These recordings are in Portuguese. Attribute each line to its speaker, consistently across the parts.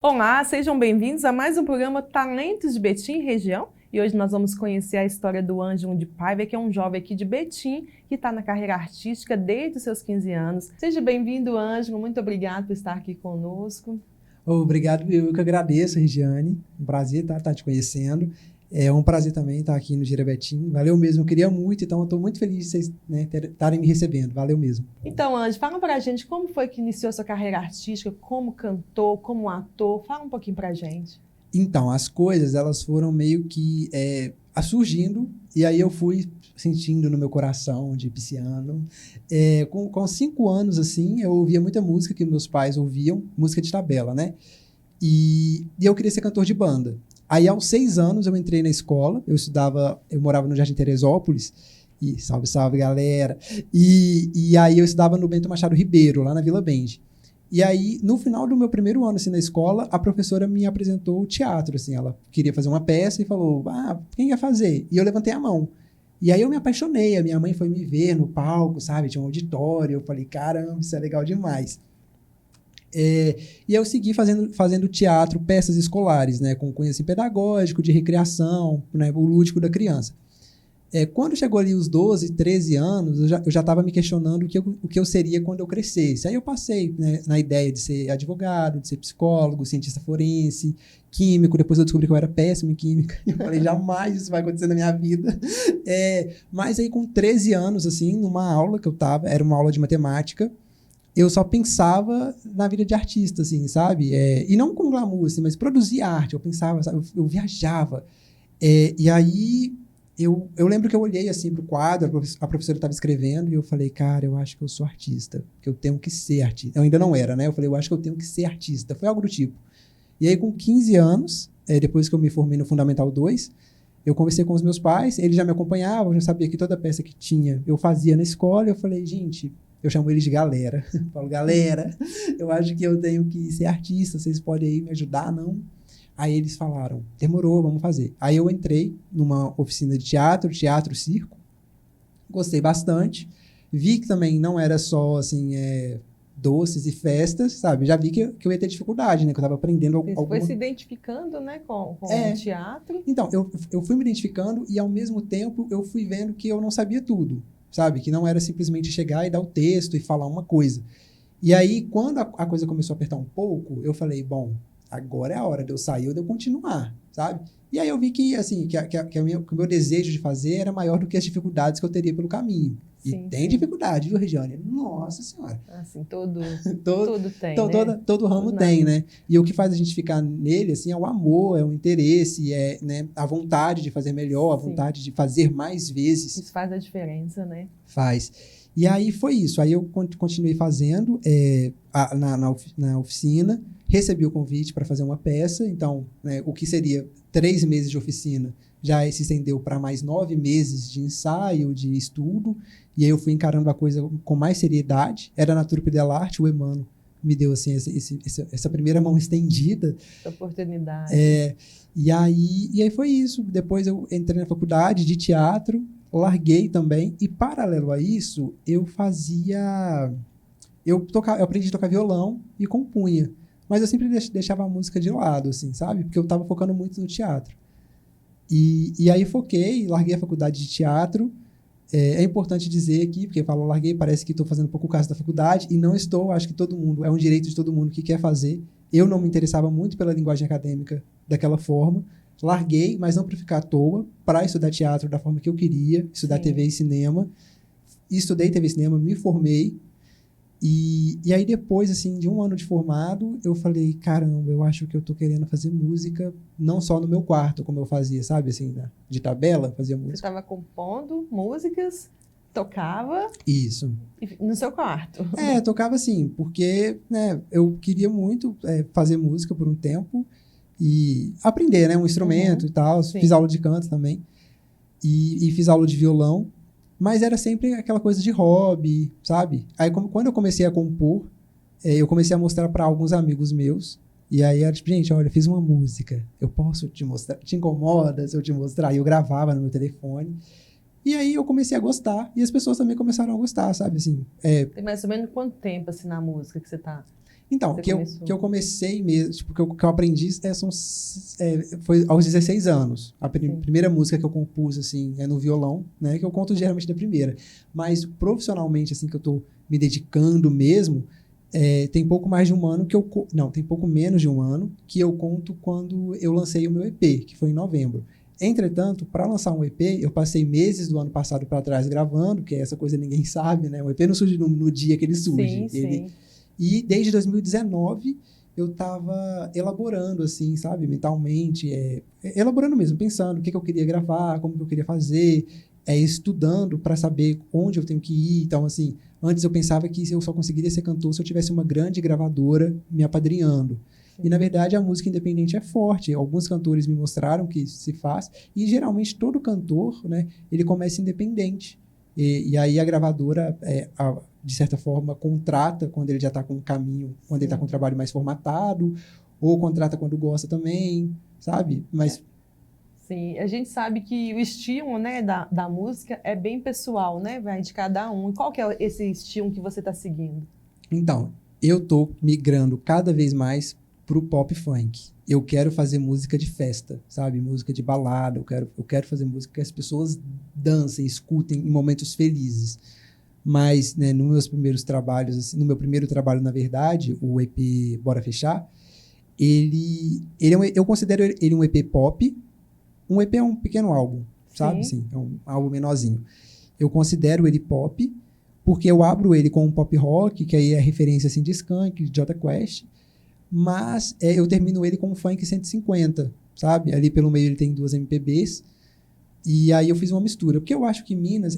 Speaker 1: Olá, sejam bem-vindos a mais um programa Talentos de Betim e Região. E hoje nós vamos conhecer a história do Ângelo de Paiva, que é um jovem aqui de Betim, que está na carreira artística desde os seus 15 anos. Seja bem-vindo, Ângelo. Muito obrigado por estar aqui conosco.
Speaker 2: Obrigado, eu que agradeço, Regiane. Um prazer estar te conhecendo. É um prazer também estar aqui no Gira Betim. Valeu mesmo, eu queria muito, então eu estou muito feliz de vocês estarem me recebendo. Valeu mesmo.
Speaker 1: Então, Ângelo, fala pra gente como foi que iniciou a sua carreira artística, como cantor, como ator. Fala um pouquinho pra gente.
Speaker 2: Então, as coisas, elas foram meio que surgindo, e aí eu fui sentindo no meu coração de pisciano. Com 5 anos, assim, eu ouvia muita música que meus pais ouviam, música de tabela, né? E eu queria ser cantor de banda. Aí, aos 6 anos, eu entrei na escola, eu morava no Jardim Teresópolis, e salve, salve, galera. E aí eu estudava no Bento Machado Ribeiro, lá na Vila Bende. E aí, no final do meu primeiro ano assim, na escola, a professora me apresentou o teatro. Assim, ela queria fazer uma peça e falou, quem ia fazer? E eu levantei a mão. E aí eu me apaixonei, a minha mãe foi me ver no palco, sabe? Tinha um auditório, eu falei, caramba, isso é legal demais. E eu segui fazendo teatro, peças escolares, né, com cunho assim, pedagógico, de recreação, né, o lúdico da criança. Quando chegou ali os 12, 13 anos, eu já estava me questionando o que eu seria quando eu crescesse. Aí eu passei, né, na ideia de ser advogado, de ser psicólogo, cientista forense, químico. Depois eu descobri que eu era péssimo em química. Eu falei, jamais isso vai acontecer na minha vida. Mas aí com 13 anos, assim, numa aula que eu estava, era uma aula de matemática, eu só pensava na vida de artista, assim, sabe? E não com glamour, assim, mas produzir arte. Eu pensava, sabe? Eu viajava. E aí eu lembro que eu olhei assim pro quadro, a professora estava escrevendo, e eu falei, cara, eu acho que eu sou artista, que eu tenho que ser artista. Eu ainda não era, né? Eu falei, eu acho que eu tenho que ser artista. Foi algo do tipo. E aí, com 15 anos, depois que eu me formei no Fundamental 2, eu conversei com os meus pais, eles já me acompanhavam, eu já sabia que toda peça que tinha eu fazia na escola, e eu falei, gente, eu chamo eles de galera. Eu falo, galera, eu acho que eu tenho que ser artista, vocês podem aí me ajudar, não? Aí eles falaram, demorou, vamos fazer. Aí eu entrei numa oficina de teatro, circo, gostei bastante, vi que também não era só, assim, doces e festas, sabe? Já vi que eu ia ter dificuldade, né? Que eu estava aprendendo
Speaker 1: Você foi se identificando, né, com o teatro.
Speaker 2: Então, eu fui me identificando e, ao mesmo tempo, eu fui vendo que eu não sabia tudo, sabe? Que não era simplesmente chegar e dar o texto e falar uma coisa. E aí, quando a coisa começou a apertar um pouco, eu falei, bom, agora é a hora de eu sair ou de eu continuar, sabe? E aí eu vi que, assim, que o meu desejo de fazer era maior do que as dificuldades que eu teria pelo caminho.
Speaker 1: Sim,
Speaker 2: e tem dificuldade, viu, Regiane? Nossa Senhora.
Speaker 1: Assim, tudo tem, né?
Speaker 2: Todo ramo tem, né? E o que faz a gente ficar nele, assim, é o amor, é o interesse, né, a vontade de fazer melhor, a vontade de fazer mais vezes.
Speaker 1: Isso faz a diferença, né?
Speaker 2: Faz. E aí foi isso. Aí eu continuei fazendo na oficina, recebi o convite para fazer uma peça. Então, né, o que seria 3 meses de oficina já se estendeu para mais 9 meses de ensaio, de estudo. E aí eu fui encarando a coisa com mais seriedade. Era na Trupe del Arte, o Emano me deu assim, essa primeira mão estendida.
Speaker 1: Essa oportunidade.
Speaker 2: E aí foi isso. Depois eu entrei na faculdade de teatro, larguei também. E paralelo a isso, eu aprendi a tocar violão e compunha. Mas eu sempre deixava a música de lado, assim, sabe? Porque eu estava focando muito no teatro. E aí foquei, larguei a faculdade de teatro. É importante dizer aqui, porque eu falo larguei, parece que estou fazendo pouco caso da faculdade, e não estou, acho que todo mundo, é um direito de todo mundo que quer fazer. Eu não me interessava muito pela linguagem acadêmica daquela forma. Larguei, mas não para ficar à toa, para estudar teatro da forma que eu queria, estudar TV e cinema. Estudei TV e cinema, me formei. E aí depois, assim, de 1 ano de formado, eu falei, caramba, eu acho que eu tô querendo fazer música, não só no meu quarto, como eu fazia, sabe, assim, de tabela, fazia música.
Speaker 1: Você estava compondo músicas, tocava...
Speaker 2: Isso.
Speaker 1: No seu quarto.
Speaker 2: Tocava assim, porque, né, eu queria muito fazer música por um tempo e aprender, né, um instrumento e tal. Sim. Fiz aula de canto também e fiz aula de violão. Mas era sempre aquela coisa de hobby, sabe? Aí, quando eu comecei a compor, eu comecei a mostrar para alguns amigos meus. E aí era tipo, gente, olha, eu fiz uma música. Eu posso te mostrar? Te incomoda se eu te mostrar? E eu gravava no meu telefone. E aí eu comecei a gostar. E as pessoas também começaram a gostar, sabe? Assim,
Speaker 1: Tem mais ou menos quanto tempo, assim, na música que você tá?
Speaker 2: Então,
Speaker 1: Você
Speaker 2: que
Speaker 1: começou?
Speaker 2: eu comecei mesmo, tipo, que eu aprendi foi aos 16 anos. A
Speaker 1: Sim.
Speaker 2: primeira música que eu compus, assim, é no violão, né? Que eu conto geralmente da primeira. Mas profissionalmente, assim, que eu tô me dedicando mesmo, tem pouco mais de um ano que não, tem pouco menos de um ano que eu conto quando eu lancei o meu EP, que foi em novembro. Entretanto, para lançar um EP, eu passei meses do ano passado para trás gravando, que é essa coisa ninguém sabe, né? O EP não surge no dia que ele surge.
Speaker 1: Sim.
Speaker 2: E desde 2019 eu estava elaborando, assim, sabe, mentalmente, elaborando mesmo, pensando o que eu queria gravar, como que eu queria fazer, estudando para saber onde eu tenho que ir. Então, assim, antes eu pensava que eu só conseguiria ser cantor se eu tivesse uma grande gravadora me apadrinhando.
Speaker 1: Sim.
Speaker 2: E, na verdade, a música independente é forte. Alguns cantores me mostraram que se faz. E, geralmente, todo cantor, né, ele começa independente. E aí a gravadora, de certa forma, contrata quando ele já está com um caminho, quando ele está com um trabalho mais formatado, ou contrata quando gosta também, sabe? Mas...
Speaker 1: Sim, a gente sabe que o estilo, né, da música é bem pessoal, né? Vai de cada um. E qual que é esse estilo que você está seguindo?
Speaker 2: Então, eu tô migrando cada vez mais pro pop funk. Eu quero fazer música de festa, sabe? Música de balada. Eu quero fazer música que as pessoas dancem, escutem em momentos felizes. Mas, né, nos meus primeiros trabalhos, assim, no meu primeiro trabalho, na verdade, o EP Bora Fechar, eu considero ele um EP pop. Um EP é um pequeno álbum, sabe?
Speaker 1: Sim.
Speaker 2: Sim, é um álbum menorzinho. Eu considero ele pop, porque eu abro ele com um pop rock, que aí é referência assim, de Skank, de Jota Quest, mas eu termino ele com um funk 150, sabe? Ali pelo meio ele tem 2 MPBs, e aí eu fiz uma mistura. Porque eu acho que Minas,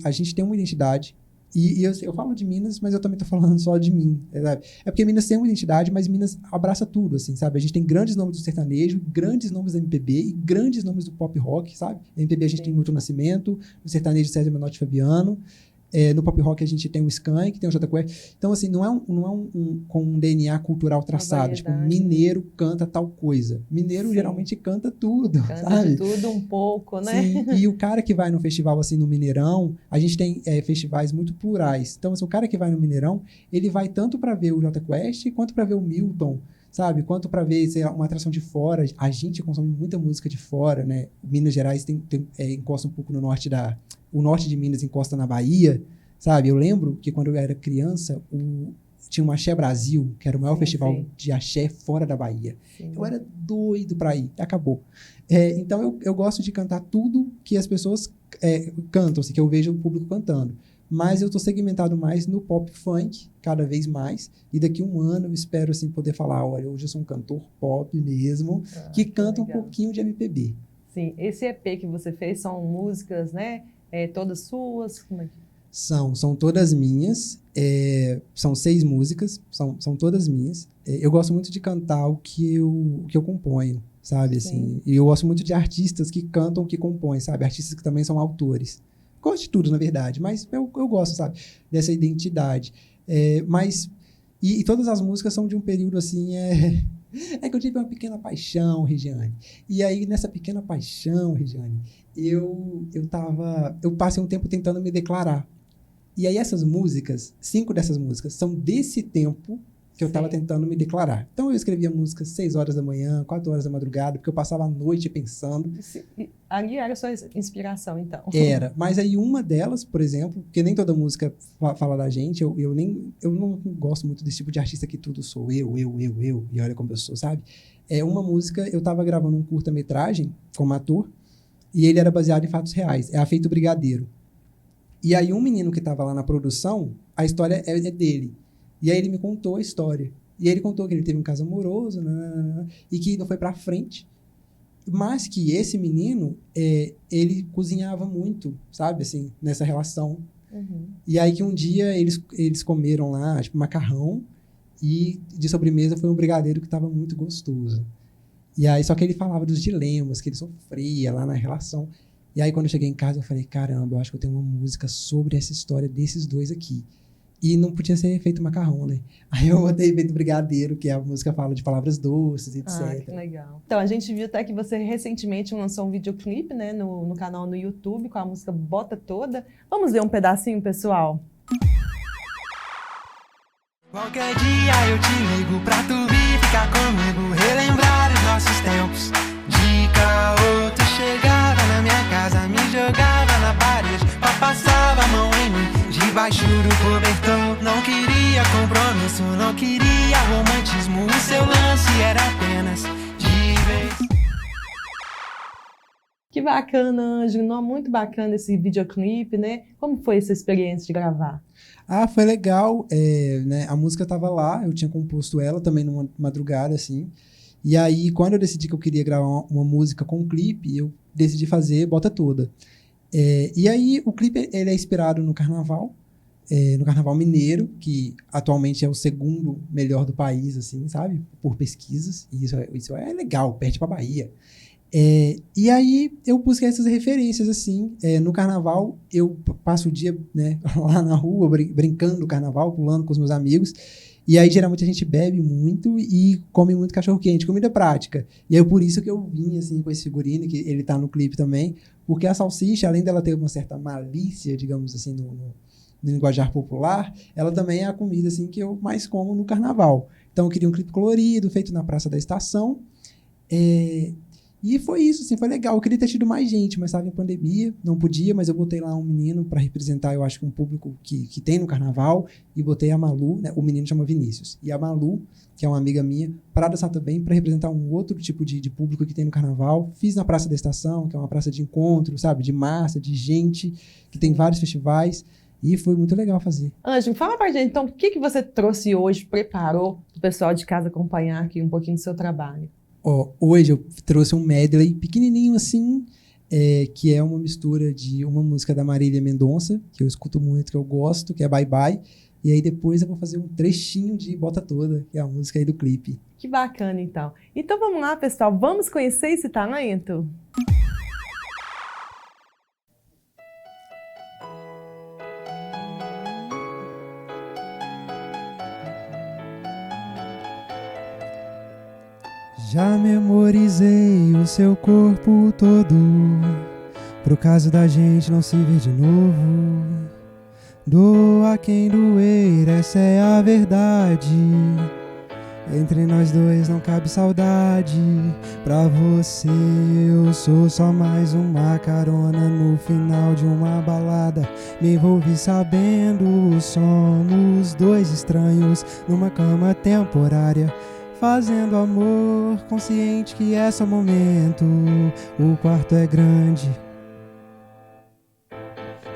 Speaker 2: a gente tem uma identidade, e eu falo de Minas, mas eu também tô falando só de mim. É porque Minas tem uma identidade, mas Minas abraça tudo, assim, sabe? A gente tem grandes nomes do sertanejo, grandes nomes da MPB e grandes nomes do pop rock, sabe? Na MPB a gente tem Milton Nascimento, no sertanejo César Menotti e Fabiano. No pop rock a gente tem o Skank, tem o Jota Quest. Então, assim, não é com um DNA cultural traçado. Tipo, mineiro canta tal coisa. Mineiro geralmente canta tudo, sabe?
Speaker 1: De tudo um pouco, né?
Speaker 2: Sim, e o cara que vai no festival, assim, no Mineirão, a gente tem festivais muito plurais. Então, assim, o cara que vai no Mineirão, ele vai tanto para ver o Jota Quest, quanto para ver o Milton, sabe? Quanto para ver, sei lá, uma atração de fora. A gente consome muita música de fora, né? Minas Gerais encosta um pouco no norte o norte de Minas encosta na Bahia, sabe? Eu lembro que quando eu era criança, tinha um Axé Brasil, que era o maior festival de axé fora da Bahia. Sim. Eu era doido para ir, acabou. Então, eu gosto de cantar tudo que as pessoas cantam, assim, que eu vejo o público cantando. Mas eu estou segmentado mais no pop funk, cada vez mais. E daqui a um ano eu espero, assim, poder falar, olha, hoje eu sou um cantor pop mesmo, que canta um pouquinho de MPB.
Speaker 1: Sim, esse EP que você fez são músicas, né? Todas suas? Como é que...
Speaker 2: São todas minhas. São 6 músicas, são todas minhas. Eu gosto muito de cantar o que eu componho, sabe? Assim, e eu gosto muito de artistas que cantam o que compõem, sabe? Artistas que também são autores. Gosto de tudo, na verdade, mas eu gosto, sabe? Dessa identidade. E todas as músicas são de um período, assim, que eu tive uma pequena paixão, Regiane. E aí, nessa pequena paixão, Regiane, eu passei um tempo tentando me declarar. E aí, 5 dessas músicas, são desse tempo que eu estava tentando me declarar. Então, eu escrevia músicas 6 horas da manhã, 4 horas da madrugada, porque eu passava a noite pensando.
Speaker 1: Ali era a sua inspiração, então.
Speaker 2: Era. Mas aí, uma delas, por exemplo, porque nem toda música fala da gente, eu não gosto muito desse tipo de artista que tudo sou eu, e olha como eu sou, sabe? Uma música, eu estava gravando um curta-metragem como ator, e ele era baseado em fatos reais. É A Feito Brigadeiro. E aí, um menino que estava lá na produção, a história é dele. E aí, ele me contou a história. E aí, ele contou que ele teve um caso amoroso, e que não foi pra frente. Mas que esse menino, ele cozinhava muito, sabe? Assim, nessa relação.
Speaker 1: Uhum.
Speaker 2: E aí, que um dia, eles comeram lá, tipo, macarrão. E de sobremesa foi um brigadeiro que estava muito gostoso. E aí, só que ele falava dos dilemas que ele sofria lá na relação. E aí, quando eu cheguei em casa, eu falei, caramba, eu acho que eu tenho uma música sobre essa história desses dois aqui. E não podia ser Feito Macarrão, né? Aí eu botei Feito Brigadeiro, que a música fala de palavras doces, etc.
Speaker 1: Ah, que legal. Então, a gente viu até que você recentemente lançou um videoclipe, né, no canal no YouTube, com a música Bota Toda. Vamos ver um pedacinho, pessoal?
Speaker 3: Qualquer dia eu te ligo pra tu vir ficar comigo, relembrar os nossos tempos. De caô, tu chegava na minha casa, me jogava na parede, passava a mão em mim, debaixo do cobertor. Não queria compromisso, não queria romantismo, o seu lance era apenas de vez.
Speaker 1: Que bacana, Ângelo. Não, muito bacana esse videoclipe, né? Como foi essa experiência de gravar?
Speaker 2: Foi legal, né? A música tava lá, eu tinha composto ela também numa madrugada, assim. E aí, quando eu decidi que eu queria gravar uma música com um clipe, eu decidi fazer Bota Toda. E aí, o clipe ele é inspirado no Carnaval Mineiro, que atualmente é o segundo melhor do país, assim, sabe? Por pesquisas. E isso é legal, perde pra Bahia. E aí eu busquei essas referências, assim. No carnaval, eu passo o dia, né, lá na rua, brincando no carnaval, pulando com os meus amigos. E aí, geralmente, a gente bebe muito e come muito cachorro-quente, comida prática. E aí, por isso que eu vim, assim, com esse figurino, que ele tá no clipe também. Porque a salsicha, além dela ter uma certa malícia, digamos assim, no linguajar popular, ela também é a comida, assim, que eu mais como no carnaval. Então, eu queria um clipe colorido, feito na Praça da Estação. E foi isso, assim, foi legal. Eu queria ter tido mais gente, mas estava em pandemia, não podia, mas eu botei lá um menino para representar, eu acho que um público que tem no carnaval, e botei a Malu, né? O menino chama Vinícius, e a Malu, que é uma amiga minha, para dançar também, para representar um outro tipo de público que tem no carnaval. Fiz na Praça da Estação, que é uma praça de encontro, sabe, de massa, de gente, que tem vários festivais, e foi muito legal fazer.
Speaker 1: Ângelo, fala pra gente, então, o que você trouxe hoje, preparou para o pessoal de casa acompanhar aqui um pouquinho do seu trabalho?
Speaker 2: Hoje eu trouxe um medley pequenininho assim, que é uma mistura de uma música da Marília Mendonça, que eu escuto muito, que eu gosto, que é Bye Bye, e aí depois eu vou fazer um trechinho de Bota Toda, que é a música aí do clipe.
Speaker 1: Que bacana, então. Então vamos lá, pessoal, vamos conhecer esse talento?
Speaker 3: Já memorizei o seu corpo todo, pro caso da gente não se ver de novo. Doa quem doer, essa é a verdade. Entre nós dois não cabe saudade. Pra você eu sou só mais uma carona no final de uma balada. Me envolvi sabendo, somos dois estranhos numa cama temporária, fazendo amor, consciente que é só momento. O quarto é grande,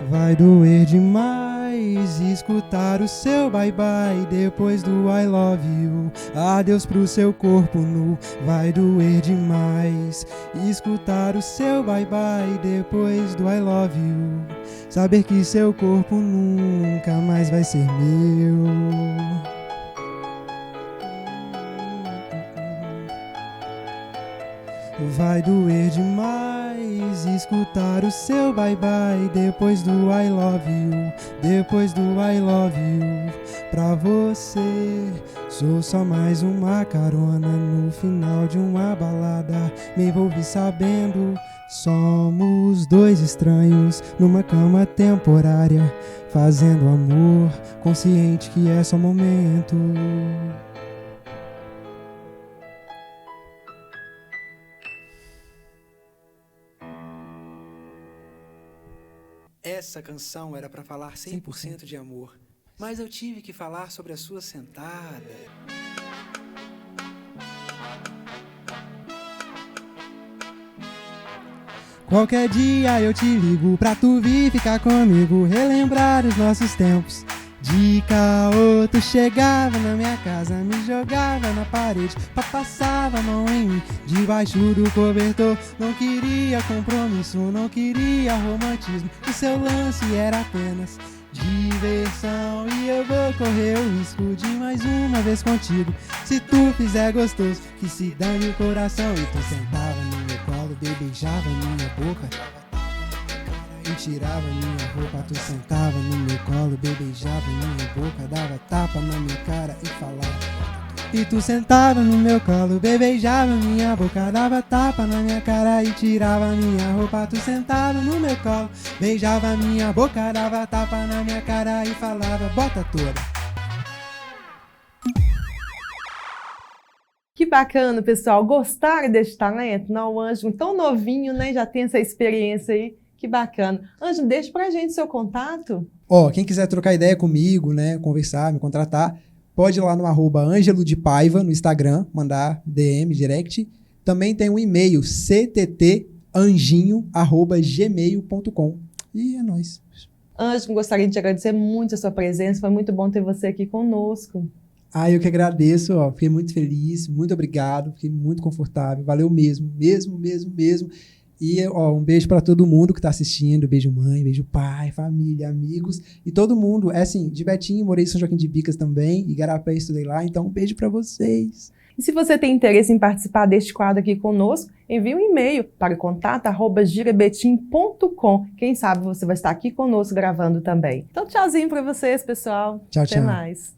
Speaker 3: vai doer demais escutar o seu bye bye depois do I love you. Adeus pro seu corpo nu, vai doer demais escutar o seu bye bye depois do I love you. Saber que seu corpo nunca mais vai ser meu. Vai doer demais escutar o seu bye bye depois do I love you, depois do I love you. Pra você sou só mais uma carona no final de uma balada. Me envolvi sabendo, somos dois estranhos numa cama temporária, fazendo amor, consciente que é só momento. Essa canção era pra falar 100% de amor, mas eu tive que falar sobre a sua sentada. Qualquer dia eu te ligo pra tu vir ficar comigo, relembrar os nossos tempos. De caô, tu chegava na minha casa, me jogava na parede, passava a mão em mim, debaixo do cobertor. Não queria compromisso, não queria romantismo, o seu lance era apenas diversão. E eu vou correr o risco de mais uma vez contigo, se tu fizer gostoso, que se dane o coração. E tu sentava no meu colo, beijava minha boca e tirava minha roupa. Tu sentava no meu colo, beijava minha boca, dava tapa na minha cara e falava. E tu sentava no meu colo, beijava minha boca, dava tapa na minha cara e tirava minha roupa. Tu sentava no meu colo, beijava minha boca, dava tapa na minha cara e falava: bota toda.
Speaker 1: bacana, pessoal. Gostaram desse talento? Não, o Ângelo, tão novinho, né? Já tem essa experiência aí. Que bacana. Ângelo, deixa pra gente seu contato.
Speaker 2: Ó, quem quiser trocar ideia comigo, né, conversar, me contratar, pode ir lá no @Ângelo de Paiva no Instagram, mandar DM, direct. Também tem um e-mail, cttanjinho@gmail.com. E é nóis.
Speaker 1: Ângelo, gostaria de agradecer muito a sua presença. Foi muito bom ter você aqui conosco.
Speaker 2: Eu que agradeço, ó, fiquei muito feliz, muito obrigado, fiquei muito confortável, valeu mesmo. E ó, um beijo para todo mundo que tá assistindo, beijo mãe, beijo pai, família, amigos e todo mundo. É assim, de Betim, morei em São Joaquim de Bicas também, Igarapé estudei lá, então um beijo para vocês.
Speaker 1: E se você tem interesse em participar deste quadro aqui conosco, envie um e-mail para o contato@girabetim.com. Quem sabe você vai estar aqui conosco gravando também. Então, tchauzinho para vocês, pessoal.
Speaker 2: Tchau,
Speaker 1: Até
Speaker 2: tchau.
Speaker 1: mais.